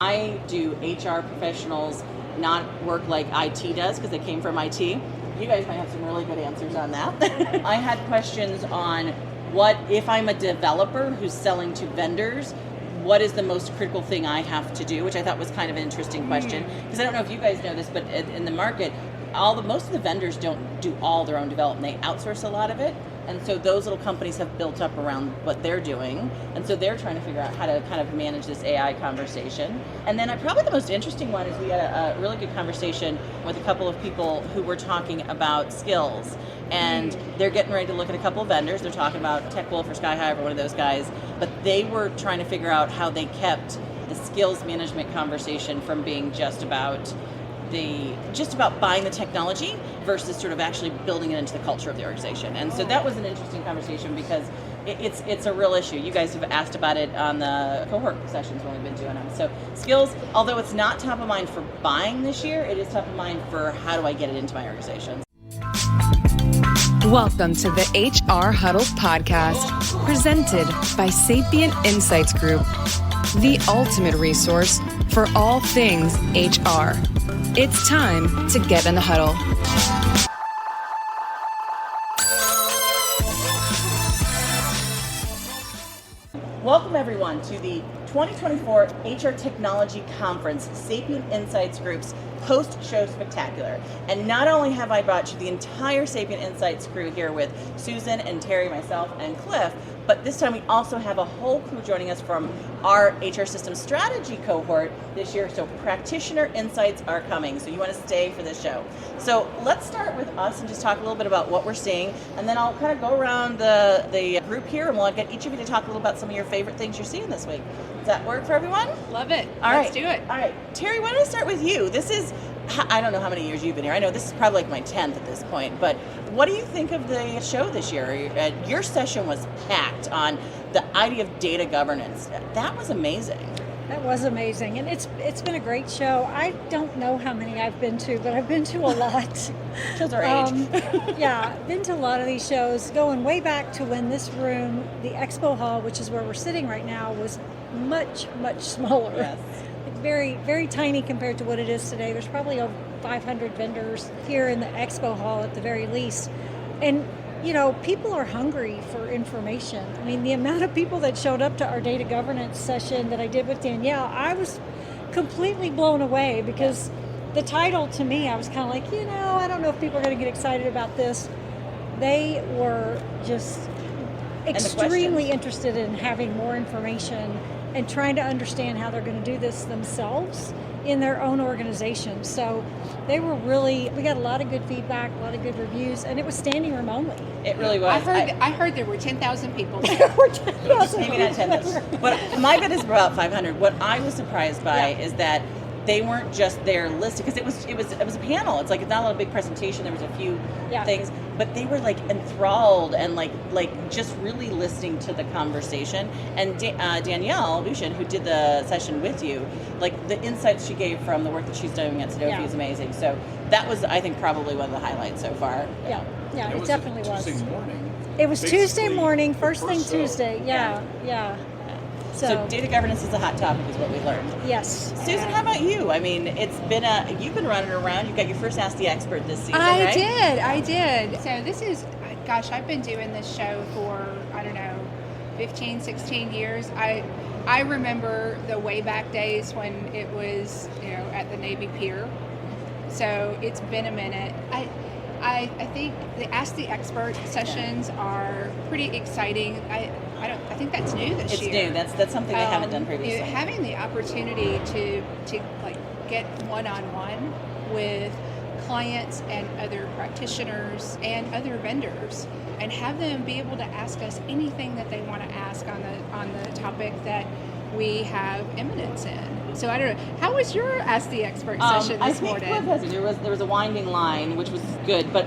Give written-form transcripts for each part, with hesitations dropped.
I do HR professionals not work like IT does because they came from IT? You guys might have some really good answers on that. I had questions on what if I'm a developer who's selling to vendors, what is the most critical thing I have to do, which I thought was kind of an interesting question. Because I don't know if you guys know this, but in the market, most of the vendors don't do all their own development. They outsource a lot of it. And so those little companies have built up around what they're doing. And so they're trying to figure out how to kind of manage this AI conversation. And then probably the most interesting one is we had a really good conversation with a couple of people who were talking about skills. And they're getting ready to look at a couple of vendors. They're talking about TechWolf or SkyHive or one of those guys. But they were trying to figure out how they kept the skills management conversation from being just about buying the technology versus sort of actually building it into the culture of the organization. And so that was an interesting conversation because it's a real issue. You guys have asked about it on the cohort sessions when we've been doing them. So skills, although it's not top of mind for buying this year, it is top of mind for how do I get it into my organization. Welcome to the HR Huddle podcast, presented by Sapient Insights Group, the ultimate resource for all things HR. It's time to get in the huddle. Welcome everyone to the 2024 HR Technology Conference, Sapient Insights Group's post-show spectacular. And not only have I brought you the entire Sapient Insights crew here with Susan and Teri, myself, and Cliff, but this time we also have a whole crew joining us from our HR System Strategy cohort this year. So practitioner insights are coming. So you want to stay for this show. So let's start with us and just talk a little bit about what we're seeing. And then I'll kind of go around the group here and we'll get each of you to talk a little about some of your favorite things you're seeing this week. Does that work for everyone? Love it. Let's do it. All right. Teri, why don't I start with you? This is, I don't know how many years you've been here. I know this is probably like my 10th at this point, but what do you think of the show this year? Your session was packed on the idea of data governance. That was amazing. That was amazing, and it's been a great show. I don't know how many I've been to, but I've been to a lot. Shows our age. Yeah, been to a lot of these shows, going way back to when this room, the expo hall, which is where we're sitting right now, was much, much smaller. Yes. Very, very tiny compared to what it is today. There's probably over 500 vendors here in the expo hall at the very least. And, you know, people are hungry for information. I mean, the amount of people that showed up to our data governance session that I did with Danielle, I was completely blown away because the title to me, I was kind of like, I don't know if people are going to get excited about this. They were just extremely interested in having more information and trying to understand how they're going to do this themselves in their own organization. So we got a lot of good feedback, a lot of good reviews, and it was standing room only. It really was. I heard there were 10,000 people there. There were 10,000 Maybe not 10,000. But my bet is about 500. What I was surprised by is that they weren't just there listed, because it was a panel. It's like it's not a big presentation. There was a few things, but they were like enthralled and like just really listening to the conversation. And Danielle Lucian, who did the session with you, like the insights she gave from the work that she's doing at Sanofi is amazing. So that was, I think, probably one of the highlights so far. Yeah, it definitely was. Tuesday morning. It was Tuesday morning, first thing Tuesday. Yeah. So data governance is a hot topic, is what we learned. Yes. Susan, how about you? I mean, you've been running around. You got your first Ask the Expert this season, I right? did. So this is, I've been doing this show for, 15, 16 years. I remember the way back days when it was, at the Navy Pier. So it's been a minute. I think the Ask the Expert sessions are pretty exciting. I think that's new this year. It's new. That's something they haven't done previously. Having the opportunity to get one-on-one with clients and other practitioners and other vendors, and have them be able to ask us anything that they want to ask on the topic that we have eminence in. So I don't know. How was your Ask the Expert session this morning? I think there was a winding line, which was good, but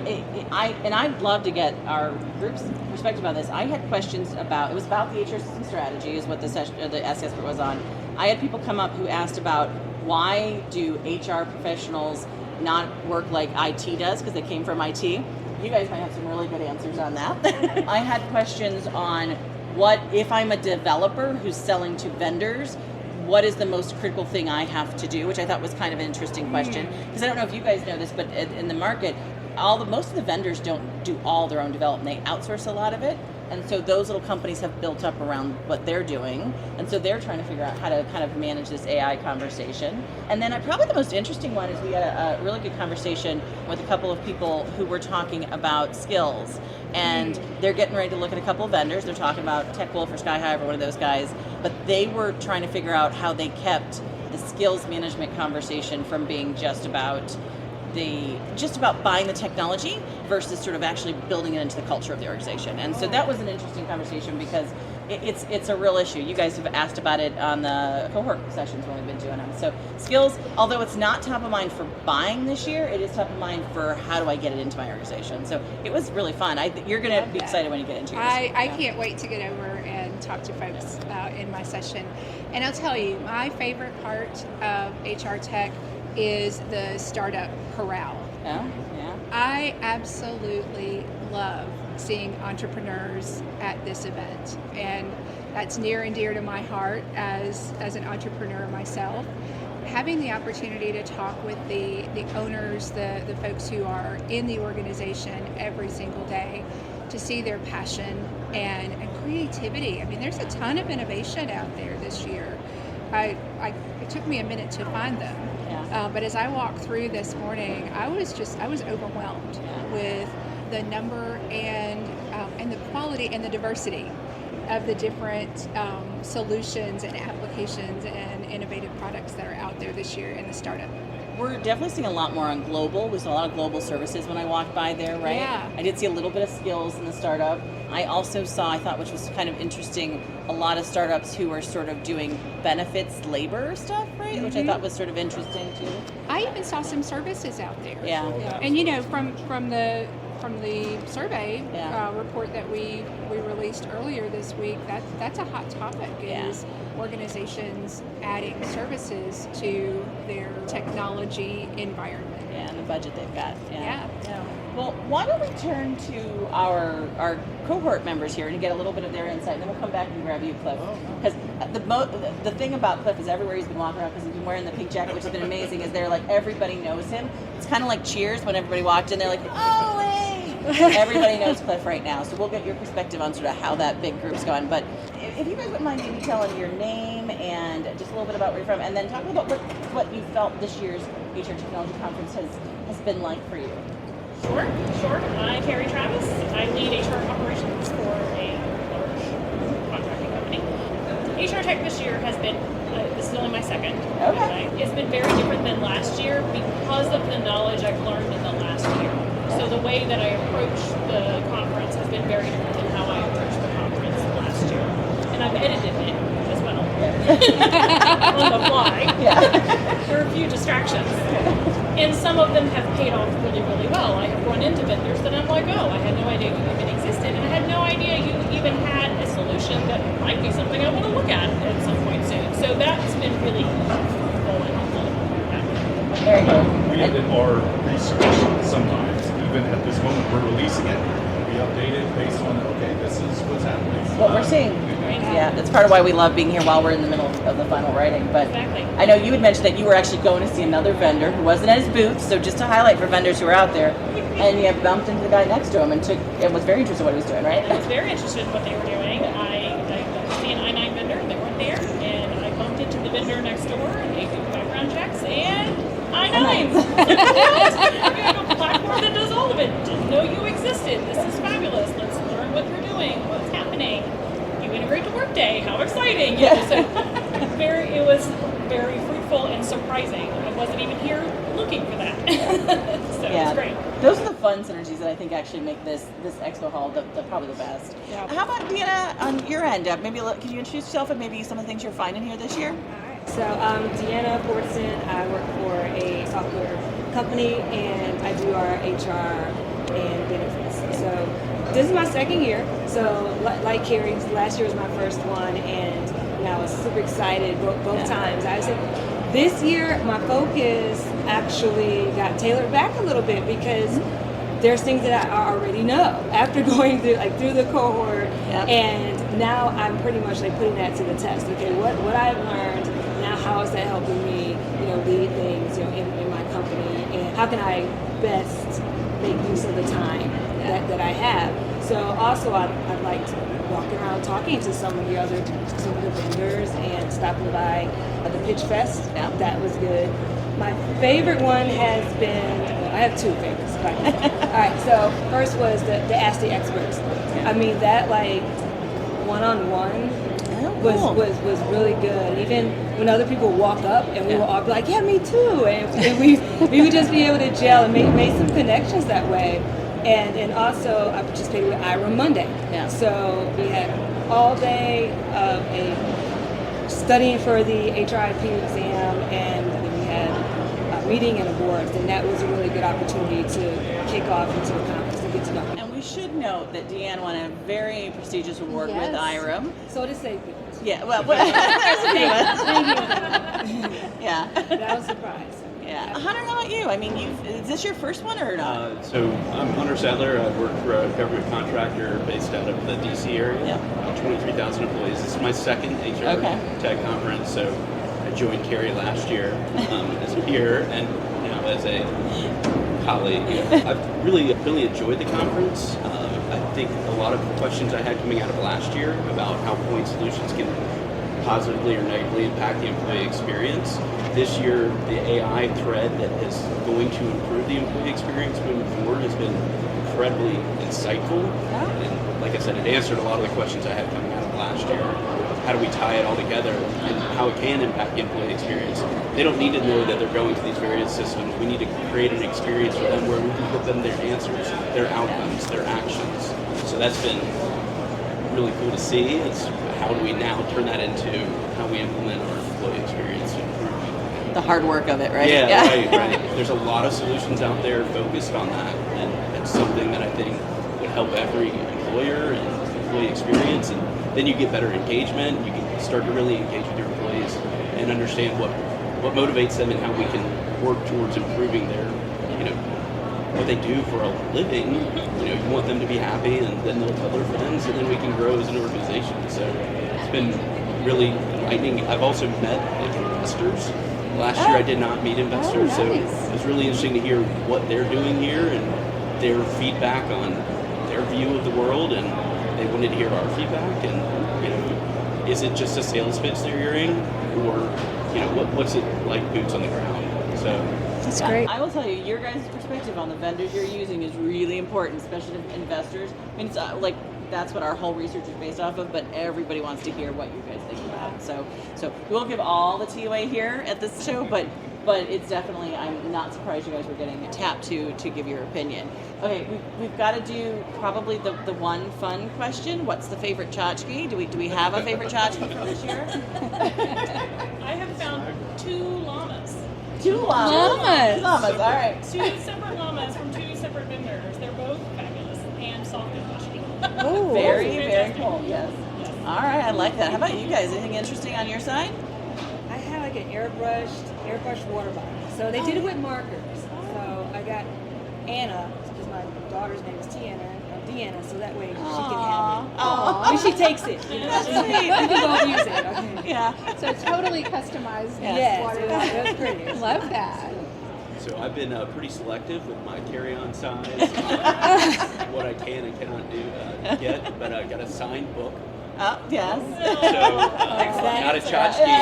I'd love to get our group's perspective on this. I had questions about the HR system strategy, is what the Ask the Expert was on. I had people come up who asked about why do HR professionals not work like IT does because they came from IT. You guys might have some really good answers on that. I had questions on what if I'm a developer who's selling to vendors, what is the most critical thing I have to do, which I thought was kind of an interesting question, because I don't know if you guys know this, but in the market, most of the vendors don't do all their own development. They outsource a lot of it. And so those little companies have built up around what they're doing. And so they're trying to figure out how to kind of manage this AI conversation. And then probably the most interesting one is we had a really good conversation with a couple of people who were talking about skills. And they're getting ready to look at a couple of vendors. They're talking about TechWolf or SkyHive or one of those guys. But they were trying to figure out how they kept the skills management conversation from being just about buying the technology versus sort of actually building it into the culture of the organization. And so that was an interesting conversation because it's a real issue. You guys have asked about it on the cohort sessions when we've been doing them. So skills, although it's not top of mind for buying this year, it is top of mind for how do I get it into my organization. So it was really fun. You're going to be excited when you get into it. I can't wait to get over and talk to folks in my session. And I'll tell you, my favorite part of HR Tech is the startup corral. Yeah. I absolutely love seeing entrepreneurs at this event, and that's near and dear to my heart as an entrepreneur myself. Having the opportunity to talk with the owners, the folks who are in the organization every single day, to see their passion and creativity. I mean, there's a ton of innovation out there this year. It took me a minute to find them. But as I walked through this morning, I was overwhelmed with the number and the quality and the diversity of the different solutions and applications and innovative products that are out there this year in the startup. We're definitely seeing a lot more on global. We saw a lot of global services when I walked by there, right? Yeah. I did see a little bit of skills in the startup. I also saw, I thought, which was kind of interesting, a lot of startups who are sort of doing benefits, labor stuff, right? Mm-hmm. Which I thought was sort of interesting too. I even saw some services out there. Yeah. And from the survey report that we released earlier this week, that's a hot topic, is organizations adding services to their technology environment. Yeah, and the budget they've got. Yeah. Well, why don't we turn to our cohort members here and get a little bit of their insight, and then we'll come back and grab you, Cliff. Because the thing about Cliff is everywhere he's been walking around, because he's been wearing the pink jacket, which has been amazing, is everybody knows him. It's kind of like Cheers when everybody walked in, they're like, oh, hey! Everybody knows Cliff right now, so we'll get your perspective on sort of how that big group's going. But if you guys wouldn't mind maybe telling your name and just a little bit about where you're from, and then talk about what you felt this year's HR Technology Conference has been like for you. Sure. I'm Teri Travis. I lead HR operations for a large contracting company. HR Tech this year has been, this is only my second. Okay. It's been very different than last year because of the knowledge I've learned in the last year. So the way that I approach the conference has been very different than how I approached the conference last year. And I've edited it as well. On the fly. There are a few distractions. And some of them have paid off really, really well. I have run into vendors that I'm like, oh, I had no idea you even existed, and I had no idea you even had a solution that might be something I want to look at some point soon. So that's been really fruitful and helpful. Very good. We edit our research sometimes, even at this moment we're releasing it. We update it based on, okay, this is what's happening. What we're seeing. Yeah, that's part of why we love being here while we're in the middle of the final writing. But exactly. I know you had mentioned that you were actually going to see another vendor who wasn't at his booth. So just to highlight for vendors who are out there, and you bumped into the guy next to him and was very interested in what he was doing, right? I was very interested in what they were doing. I see an I-9 vendor, they weren't there, and I bumped into the vendor next door, and they do background checks and I-9s. We have a platform that does all of it. Didn't know you existed. This is fabulous. Let's learn what you're doing, what's happening. Integrate to Workday. How exciting! So it was very fruitful and surprising. I wasn't even here looking for that. So it was great. Those are the fun synergies that I think actually make this expo hall probably the best. Yeah. How about Deanna on your end? Maybe can you introduce yourself and maybe some of the things you're finding here this year? So I'm Deanna Portson. I work for a software company and I do our HR and benefits. So this is my second year. So like Carrie's, last year was my first one and I was super excited both times. I said this year my focus actually got tailored back a little bit because there's things that I already know after going through the cohort, and now I'm pretty much putting that to the test. Okay, what I've learned how is that helping me, lead things, in my company, and how can I best make use of the time that I have. So also I liked walking around talking to some of the vendors and stopping by the Pitch Fest. Yeah. That was good. My favorite one has been, I have two favorites. All right, so first was the Ask the Experts. I mean, that one-on-one was really good. Even when other people walk up and we will all be like, yeah, me too. And we would just be able to gel and make some connections that way. And also I participated with IRA Monday. Yeah. So we had all day of a studying for the HRIP exam, and then we had a meeting and awards, and that was a really good opportunity to kick off into the conference and get to know. And we should note that Deanne won a very prestigious award with Yes. IRM. So to say, Yeah, well, yeah. that was a surprise. Yeah. Hunter, how about you? I mean, is this your first one or not? So I'm Hunter Sadler. I work for a government contractor based out of the DC area. Yeah. 23,000 employees. This is my second HR Tech conference. So I joined Carrie last year as a peer and now as a colleague. I've really enjoyed the conference. I think a lot of the questions I had coming out of last year about how point solutions can positively or negatively impact the employee experience. This year, the AI thread that is going to improve the employee experience moving forward has been incredibly insightful. And like I said, it answered a lot of the questions I had coming out of last year. How do we tie it all together and how it can impact the employee experience? They don't need to know that they're going to these various systems. We need to create an experience for them where we can put them their answers, their outcomes, their actions. So that's been really cool to see. It's how do we now turn that into how we implement our employee experience improvement. The hard work of it, right? Yeah. Right. There's a lot of solutions out there focused on that, and it's something that I think would help every employer and employee experience, and then you get better engagement. You can start to really engage with your employees and understand what motivates them and how we can work towards improving their, what they do for a living. You want them to be happy, and then they'll tell their friends, and then we can grow as an organization. So it's been really enlightening. I've also met investors. Last year I did not meet investors, so it was really interesting to hear what they're doing here and their feedback on their view of the world, and they wanted to hear our feedback. And is it just a sales pitch they're hearing, or what's it like boots on the ground? So That's great. I will tell you, your guys' perspective on the vendors you're using is really important, especially to investors. I mean, it's that's what our whole research is based off of, but everybody wants to hear what you guys think about it. So we won't give all the TOA here at this show, but it's definitely, I'm not surprised you guys were getting tapped to give your opinion. Okay, we've got to do probably the one fun question. What's the favorite tchotchke? Do we have a favorite tchotchke from this year? I have found 2 llamas. 2 llamas. All right. 2 separate llamas from 2 separate vendors. They're both fabulous and soft and mushy. Oh, very cool. Yes. All right, I like that. How about you guys? Anything interesting on your side? I had like an airbrushed water bottle. So they did it with markers. So I got Anna, because my daughter's name is Deanna, so that way she can have it. Oh, When she takes it. that's We sweet. can both use it. Okay. Yeah. So totally customized. Yes, water it was pretty. Love that. So I've been pretty selective with my carry-on size, what I can and cannot do get, but I got a signed book. Yes. So not a tchotchke.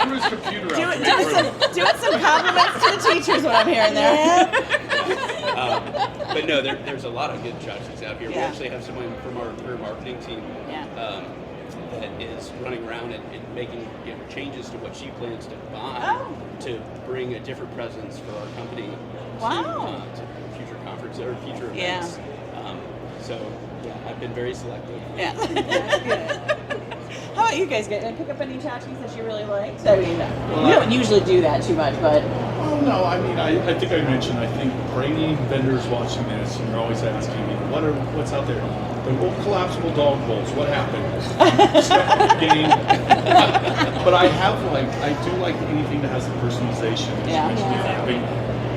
Who's computer out there? Doing some compliments to the teachers, what I'm hearing there. But no, there's a lot of good tchotchkes out here. We Yeah. actually have someone from our career marketing team that is running around and making Oh. changes to what she plans to buy to bring a different presence for our company to future conferences or future events. So yeah, I've been very selective. Yeah. That's good. How about you guys? Did I pick up any tchotchkes that you really liked? I mean, we don't usually do that too much, but Oh no, I mean, I think I mentioned, I think for any vendors watching this, and you're always asking me, what's out there? The old collapsible dog bowls, what happened? Step up the game. But I do like anything that has the personalization. As you mentioned,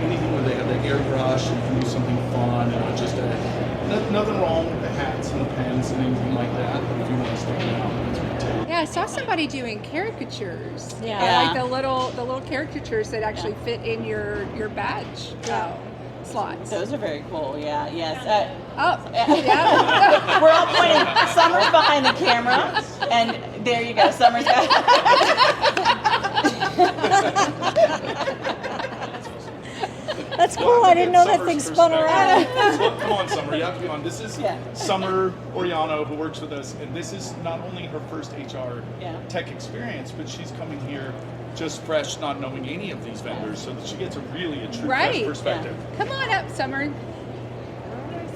anything where they have the airbrush and you can do something fun and not just a nothing wrong with the hats and the pens and anything like that. If you want to stick it out, that's what take. Yeah, I saw somebody doing caricatures. Yeah. Like the little caricatures that actually fit in your badge slots. Those are very cool. Yeah. Yes. Yeah. We're all pointing. Summer's behind the camera, and there you go. Summer's got. That's cool. I didn't know that thing spun around. Well, come on, Summer. You have to be on. This is Summer Orellano, who works with us, and this is not only her first HR tech experience, but she's coming here just fresh, not knowing any of these vendors, so that she gets a true fresh perspective. Come on up, Summer.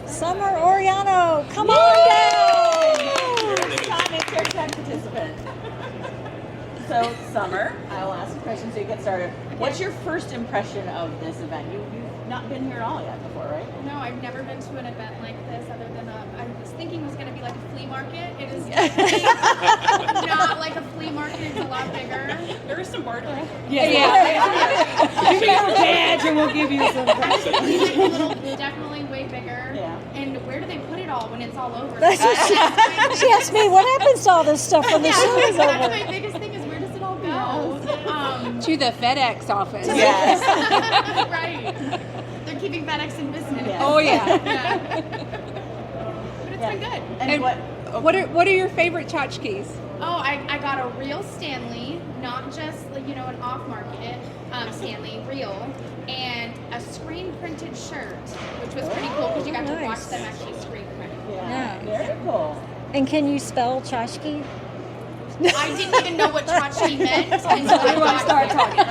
Summer Orellano, come on down. First time HR Tech participant. So, Summer, I will ask a question so you get started. What's your first impression of this event? You've not been here at all yet before, right? No, I've never been to an event like this other than I was thinking it was going to be like a flea market. It is not like a flea market. It's a lot bigger. There is some bartering. Give me your badge and we'll give you some. Definitely way bigger. Yeah. And where do they put it all when it's all over? That's what she asked me, what happens to all this stuff when the show is That's over? my biggest thing is where does it all go? To the FedEx office. Yes. Right. They're keeping FedEx in business. Yes. Oh yeah. But it's been good. And What are your favorite tchotchkes? Oh, I got a real Stanley, not just an off-market Stanley, real, and a screen-printed shirt, which was pretty cool because you got to watch Nice. them actually screen-print. Yeah. Very cool. And can you spell tchotchke? I didn't even know what tchotchke meant until I started talking.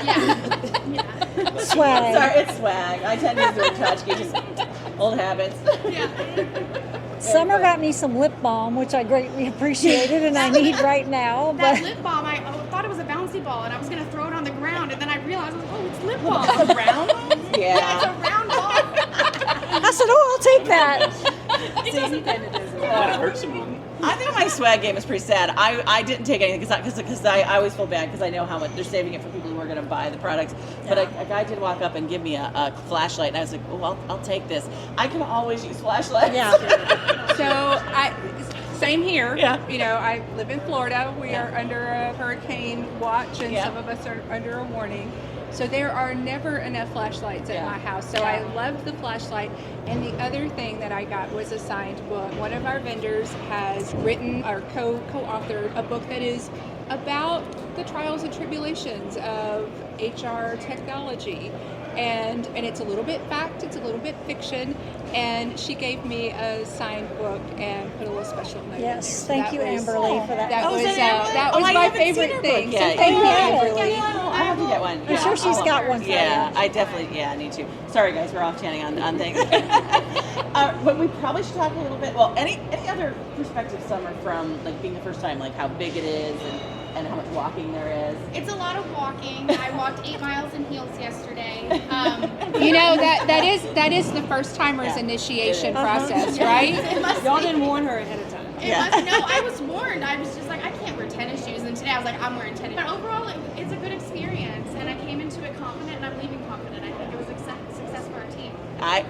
Yeah. Swag. Sorry, it's swag. I tend to use the word tchotchke, just old habits. Yeah. Summer got me some lip balm, which I greatly appreciated and I need right now. That But lip balm, I thought it was a bouncy ball, and I was going to throw it on the ground, and then I realized, oh, it's lip balm. It's a round one? Yeah, it's a round ball. I said, oh, I'll take that. Might hurt someone. I think my swag game is pretty sad. I didn't take anything because I always feel bad because I know how much they're saving it for people who are going to buy the products. But a guy did walk up and give me a flashlight, and I was like, oh, I'll take this. I can always use flashlights. Yeah. So same here. Yeah. I live in Florida. We are under a hurricane watch, and some of us are under a warning. So there are never enough flashlights at my house. So I love the flashlight. And the other thing that I got was a signed book. One of our vendors has written or co-authored a book that is about the trials and tribulations of HR technology. And it's a little bit fact, it's a little bit fiction, and she gave me a signed book and put a little special note in there. Yes, So thank that you, was- Amberly, for that. That Oh, was is it Amberly? that Oh, was I my haven't seen favorite her thing. book So yet. thank you, Yeah. Amberly. I have to get one. I'm sure she's got one for Yeah, you. I definitely, I need to. Sorry guys, we're off chanting on things. But we probably should talk a little bit, well, any other perspective, Summer, from like being the first time, like how big it is and how much walking there is? It's a lot of walking. I walked 8 miles in heels yesterday. That is the first timer's initiation It is. process, right? It must Y'all be. didn't warn her ahead of time. I was warned. I was just like, I can't wear tennis shoes. And today I was like, I'm wearing tennis. But overall, it's a good experience. And I came into it confident, and I'm leaving confident. I think it was a success for our team.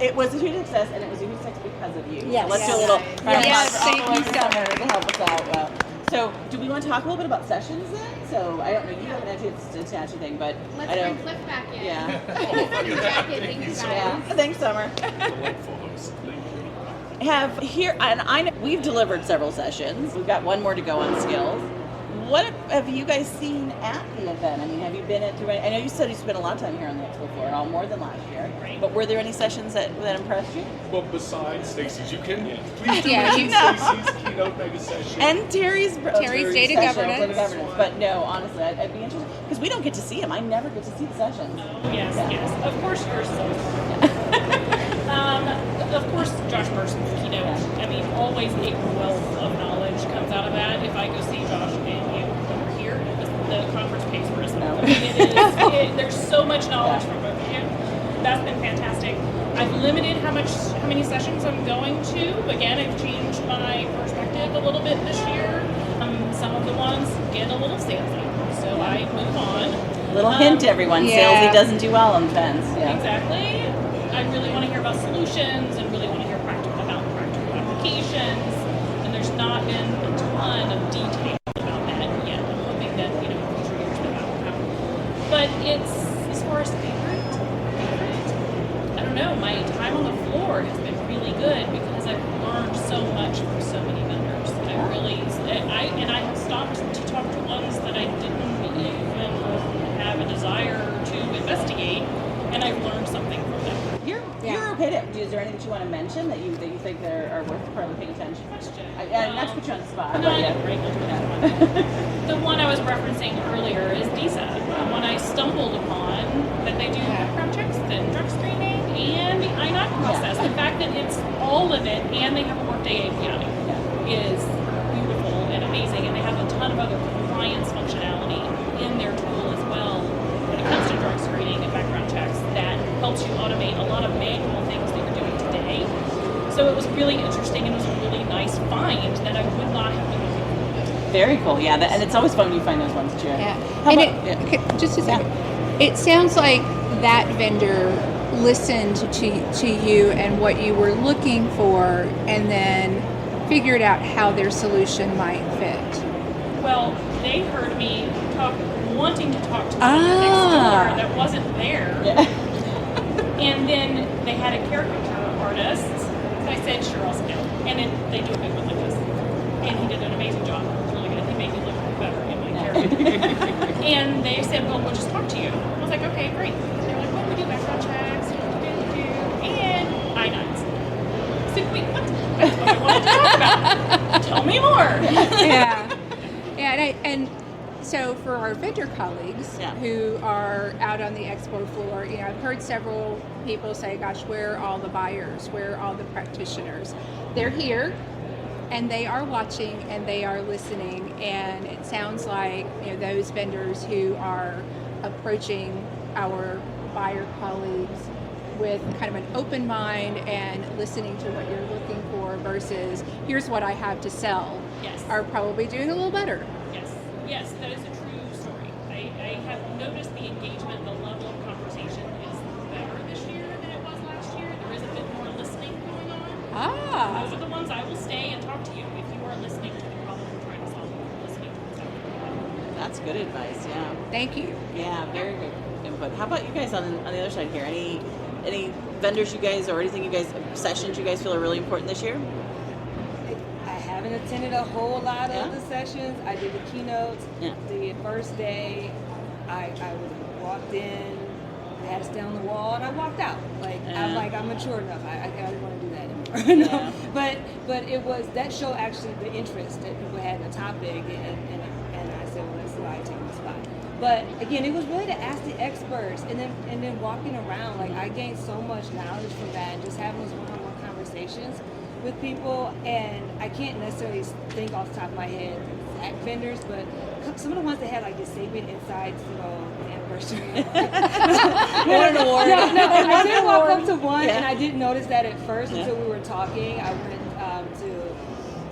It was a huge success, and it was a huge success because of you. Yes. So let's do a Yes. little Yes, round of applause for all thank the you ones so Summer to help us out. So, do we want to talk a little bit about sessions then? So, I don't know, you haven't actually attached anything, but Let's I know. bring Cliff back in. Yeah. Your jacket, thank you guys. Yeah. Thanks, Summer. Delightful host. Thank you. Have here, and I know we've delivered several sessions. We've got one more to go on skills. What have you guys seen at the event? I mean, have you been into it? I know you said you spent a lot of time here on the expo floor, all more than last year. Right. But were there any sessions that impressed you? Well, besides Stacey's, you can please do Yeah, mention you know. Stacey's keynote mega session. And Terry's Data session, governance. Data governance. But no, honestly, I'd be interested because we don't get to see them. I never get to see the sessions. Yes, Yeah. yes. Of course, yours is always Of course, Josh Merson's keynote. I mean, always a wealth of knowledge comes out of that. If I go see Josh and you over here, the conference pays for itself. No. I mean, there's so much knowledge from both of you. That's been fantastic. I've limited how many sessions I'm going to. Again, I've changed my perspective a little bit this year. Some of the ones get a little salesy, so I move on. Little hint, everyone. Yeah. Salesy doesn't do well on events. Yeah. Exactly. I really want to hear about solutions and really want to hear about practical been a ton of detail about that yet. I'm hoping that, in future years that will happen. But it's, as far as favorite, I don't know, my time on the floor has been really good because I've learned so much from so many vendors. I have stopped to talk to ones that I didn't even have a desire to investigate, and I've learned something from them. You're okay to. Is there anything that you want to mention that you think are worth probably paying attention? Question. Not to put you on the spot. No, the one I was referencing earlier is DISA. The one I stumbled upon, that they do background checks, then drug screening, and the I-9 process. The fact that it's all of it, and they have a Workday API, is beautiful and amazing. And they have a ton of other compliance functionality in their tool as well when it comes to drug screening and background checks that helps you automate a lot of manual things that you're doing today. So it was really interesting, and it was a really nice find that I would not have been looking for. Very cool. Yeah, and it's always fun when you find those ones too. Yeah. Okay, just a second. It sounds like that vendor listened to you and what you were looking for, and then figured out how their solution might fit. Well, they heard me wanting to talk to someone next door that wasn't there. And then they had a caricature artist. So I said, sure, I'll scale. And then they do a big one like this. And he did an amazing job. It was really good. He made me look better in my caricature. And they said, well, we'll just talk to you. I was like, okay, great. They're like, well, we do background checks, and I-9s. I said, wait, what? That's what I wanted to talk about. Tell me more. Yeah, and so for our vendor colleagues who are out on the expo floor, I've heard several people say, gosh, where are all the buyers? Where are all the practitioners? They're here, and they are watching, and they are listening, and it sounds like those vendors who are approaching our buyer colleagues with kind of an open mind and listening to what you're looking for versus here's what I have to sell are probably doing a little better. Yes, that is a true story. I have noticed the engagement, the level of conversation is better this year than it was last year. There is a bit more listening going on. Those are the ones I will stay and talk to you if you are listening to the problem we're trying to solve. Listening to what's happening. That's good advice. Yeah. Thank you. Yeah, very good input. How about you guys on the other side here? Any vendors you guys or anything sessions you guys feel are really important this year? I haven't attended a whole lot of the sessions. I did the keynotes. The first day, I walked in, I had to stay on the wall, and I walked out. I'm mature enough. I don't want to do that anymore. But it was that show actually the interest that people had in the topic, and I said, well, that's why I take the spot. But again, it was really to ask the experts, and then walking around. I gained so much knowledge from that, and just having those one-on-one conversations with people. And I can't necessarily think off the top of my head exact vendors, but some of the ones that had the Sapient Insights, anniversary. An award. No, I did walk up to one, and I didn't notice that at first until we were talking. I went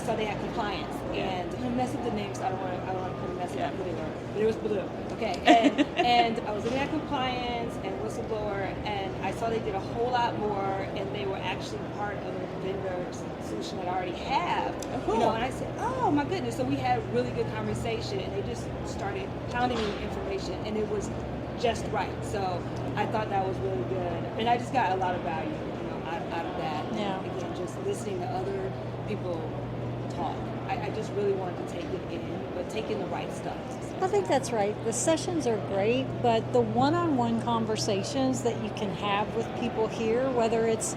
so they had compliance, and I'm gonna mess up the names. I don't want to put a mess up but it was blue. Okay, and I was looking at compliance and whistleblower, and I saw they did a whole lot more, and they were actually part of a vendor solution that I already have. Oh, cool. And I said, oh my goodness. So we had a really good conversation, and they just started pounding me with information, and it was just right. So I thought that was really good, and I just got a lot of value out of that. Yeah. Again, just listening to other people talk. I just really wanted to take it in, but taking the right stuff. I think that's right. The sessions are great, but the one-on-one conversations that you can have with people here, whether it's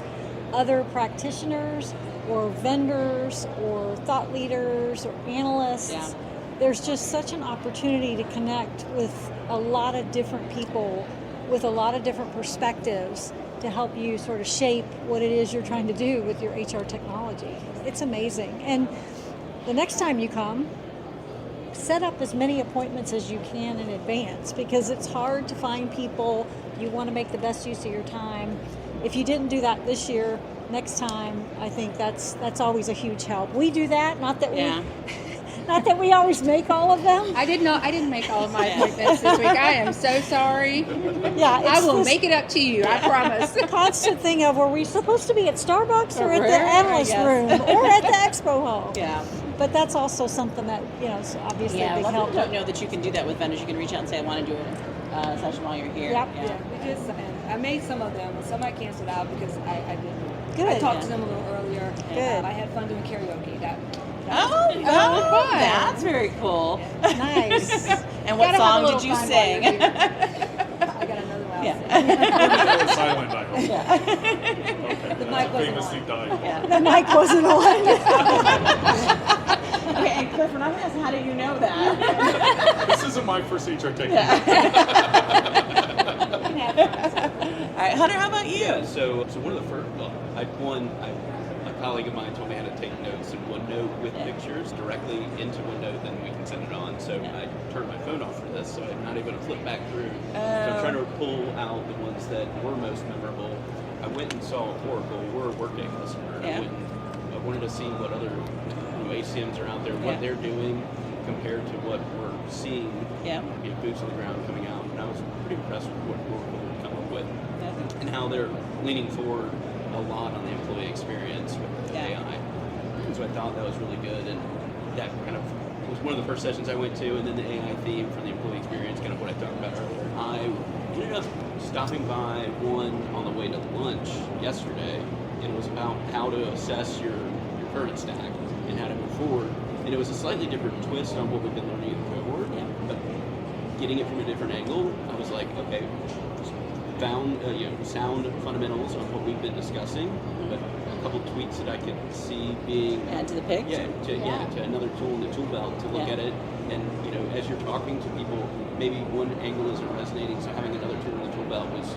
other practitioners or vendors or thought leaders or analysts, there's just such an opportunity to connect with a lot of different people with a lot of different perspectives to help you sort of shape what it is you're trying to do with your HR technology. It's amazing. And the next time you come, set up as many appointments as you can in advance, because it's hard to find people. You want to make the best use of your time. If you didn't do that this year, next time, I think that's always a huge help. We do that, not that we always make all of them. I didn't make all of my appointments this week. I am so sorry. Yeah, I will make it up to you. I promise. The constant thing of, were we supposed to be at Starbucks or at the analyst room or at the expo hall? Yeah. But that's also something that, is obviously Yeah, a a big lot of help. people don't know that you can do that with vendors. You can reach out and say, I want to do a session while you're here. Yep. Yeah, we just, and I made some of them. Some I canceled out because I didn't. Good. I talked to them a little earlier. Good. I had fun doing karaoke. Oh, fun. that's very cool. Nice. And what Gotta have a song little did you fun while you're sing? here. I got another one. Yeah. Silent, I hope. Yeah. Okay. The mic wasn't Famously on. died. Yeah. The mic wasn't on. Okay, and Cliff, when I asked, how do you know that? This isn't my first HR Tech. All right, Hunter, how about you? Yeah, so one of the first, a colleague of mine told me how to take notes in OneNote with pictures directly into OneNote, then we can send it on. So I turned my phone off for this, so I'm not able to flip back through. So I'm trying to pull out the ones that were most memorable. I went and saw Oracle. We're a Workday customer. Yeah. I wanted to see what other HCMs are out there, what they're doing compared to what we're seeing, boots on the ground coming out. And I was pretty impressed with what Oracle had come up with and how they're leaning forward a lot on the employee experience with the AI. And so I thought that was really good, and that kind of was one of the first sessions I went to, and then the AI theme for the employee experience, kind of what I talked about earlier. I ended up stopping by one on the way to lunch yesterday, and it was about how to assess your current stack and how to move forward. And it was a slightly different twist on what we've been learning in the cohort, but getting it from a different angle, I was like, okay, found sound fundamentals on what we've been discussing, but a couple tweaks that I could see being Add to the pick? to another tool in the tool belt to look at it. And as you're talking to people, maybe one angle isn't resonating, so having another tool in the tool belt was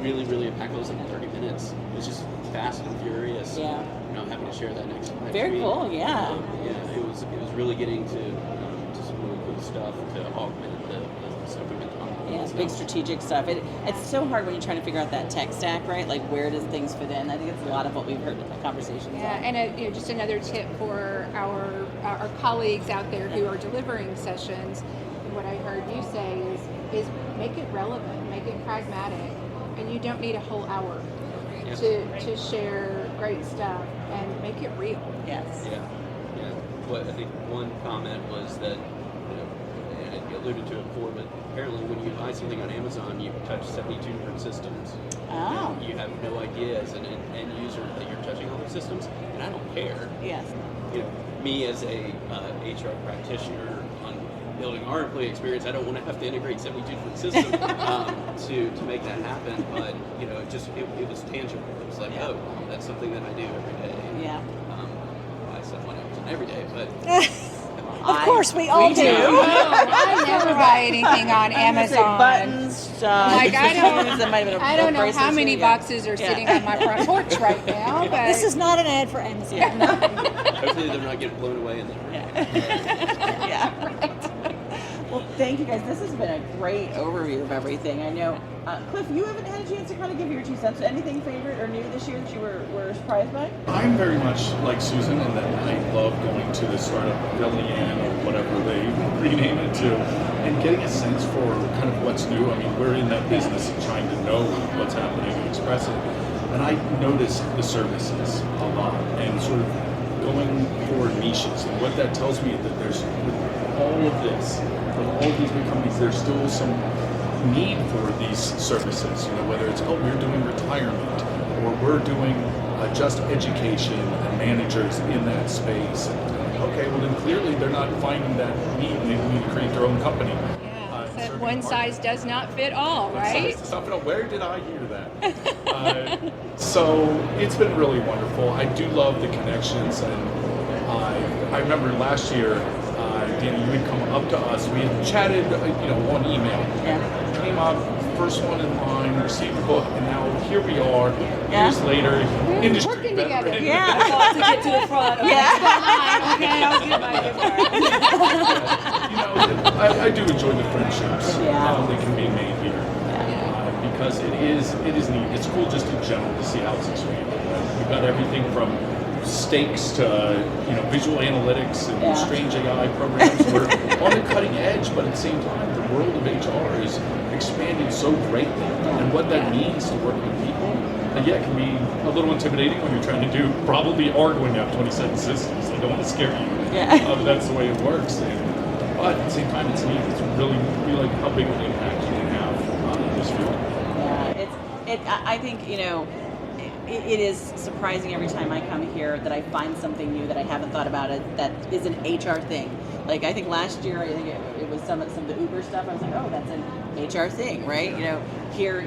really, really impactful. It was like 30 minutes. It was just fast and furious. Yeah. I'm happy to share that next Very week. cool, yeah. It was really getting to some really cool stuff to augment the stuff we've been talking about. Yeah, it's big strategic stuff. It's so hard when you're trying to figure out that tech stack, right? Like, where does things fit in? I think it's a lot of what we've heard in the conversations. Yeah, and just another tip for our colleagues out there who are delivering sessions. What I heard you say is make it relevant, make it pragmatic, and you don't need a whole hour to share great stuff, and make it real. Yes. Yeah. What I think one comment was that, and I alluded to it before, but apparently when you buy something on Amazon, you touch 72 different systems. Oh. You have no idea as an end user that you're touching all those systems, and I don't care. Yes. Me as a HR practitioner on building our employee experience, I don't want to have to integrate 72 different systems to make that happen. But it was tangible. It was like, oh, wow, that's something that I do every day. Yeah. I said when I was every day, but Of course, we all do. I never buy anything on Amazon. Buttons, Like, I don't know how many boxes boxes are sitting on my front porch right now, but This is not an ad for Amazon. hopefully they're not getting blown away in there. Yeah, right. Well, thank you guys. This has been a great overview of everything. I know, Cliff, you haven't had a chance to kind of give your 2 cents. Anything favorite or new this year that you were surprised by? I'm very much like Susan in that I love going to the startup Orellano or whatever they rename it to, and getting a sense for kind of what's new. I mean, we're in that business of trying to know what's happening and express it. And I notice the services a lot and sort of going for niches. And what that tells me is that there's all of this, with all these big companies, there's still some need for these services, whether it's, we're doing retirement, or we're doing just education and managers in that space. Okay, well then clearly they're not finding that need, and they need to create their own company. so one size does not fit all, right? Where did I hear that? So it's been really wonderful. I do love the connections, and I remember last year, Danny, you had come up to us. We had chatted, on email. Yeah. Came up, first one in line, received the book, and now here we are, years later, industry Working veteran. together. Yeah. To get to the front. Okay, I'll get my gift card. I do enjoy the friendships Yeah. that can be made here, because it is neat. It's cool just in general to see how it's expanded. Right? We've got everything from stakes to visual analytics and strange AI programs. We're on the cutting edge, but at the same time, the world of HR is expanding so greatly, and what that means to work with people. And yeah, it can be a little intimidating when you're trying to probably are going to have 27 systems. I don't want to scare you. Yeah. But that's the way it works. But at the same time, it's neat. It's really like how big of an impact you can have in this field. Yeah, I think, it is surprising every time I come here that I find something new that I haven't thought about that is an HR thing. Like, I think last year, I think it was some of the Uber stuff. I was like, oh, that's an HR thing, right? Here,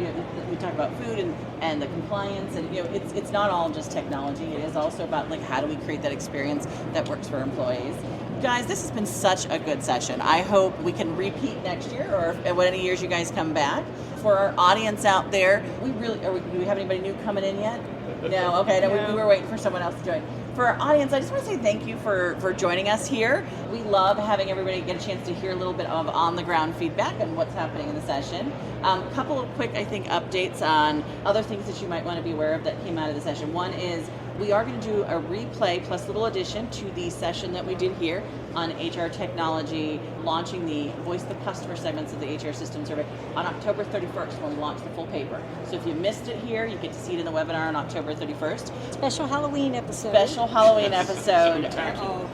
we talk about food and the compliance, and it's not all just technology. It is also about like how do we create that experience that works for employees. Guys, this has been such a good session. I hope we can repeat next year, or if any years you guys come back. For our audience out there, do we have anybody new coming in yet? No, okay. No. We were waiting for someone else to join. For our audience, I just want to say thank you for joining us here. We love having everybody get a chance to hear a little bit of on-the-ground feedback on what's happening in the session. A couple of quick, I think, updates on other things that you might want to be aware of that came out of the session. One is we are going to do a replay plus little addition to the session that we did here on HR technology, launching the Voice the Customer segments of the HR System Survey on October 31st when we launch the full paper. So if you missed it here, you get to see it in the webinar on October 31st. Special Halloween episode.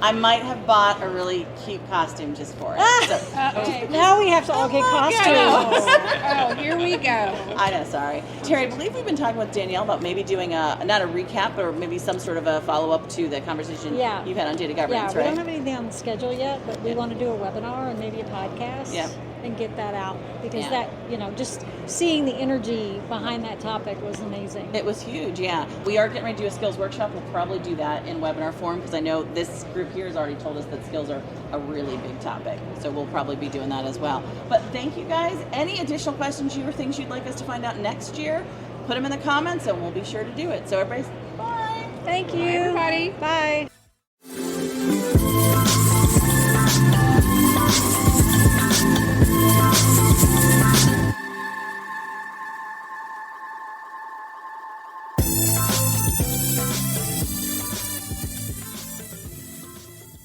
I might have bought a really cute costume just for it. So, now we have to all get costumes. Oh, here we go. I know, sorry. Terry, I believe we've been talking with Danielle about maybe doing not a recap, but maybe some sort of a follow-up to the conversation you've had on data governance, we right? don't have anything on the schedule yet, but we want to do a webinar and maybe a podcast and get that out because that, just seeing the energy behind that topic was amazing. It was huge, yeah. We are getting ready to do a skills workshop. We'll probably do that in webinar form because I know this group here has already told us that skills are a really big topic. So we'll probably be doing that as well. But thank you guys. Any additional questions or things you'd like us to find out next year, put them in the comments and we'll be sure to do it. So everybody, bye. Thank you. Bye, everybody. Bye.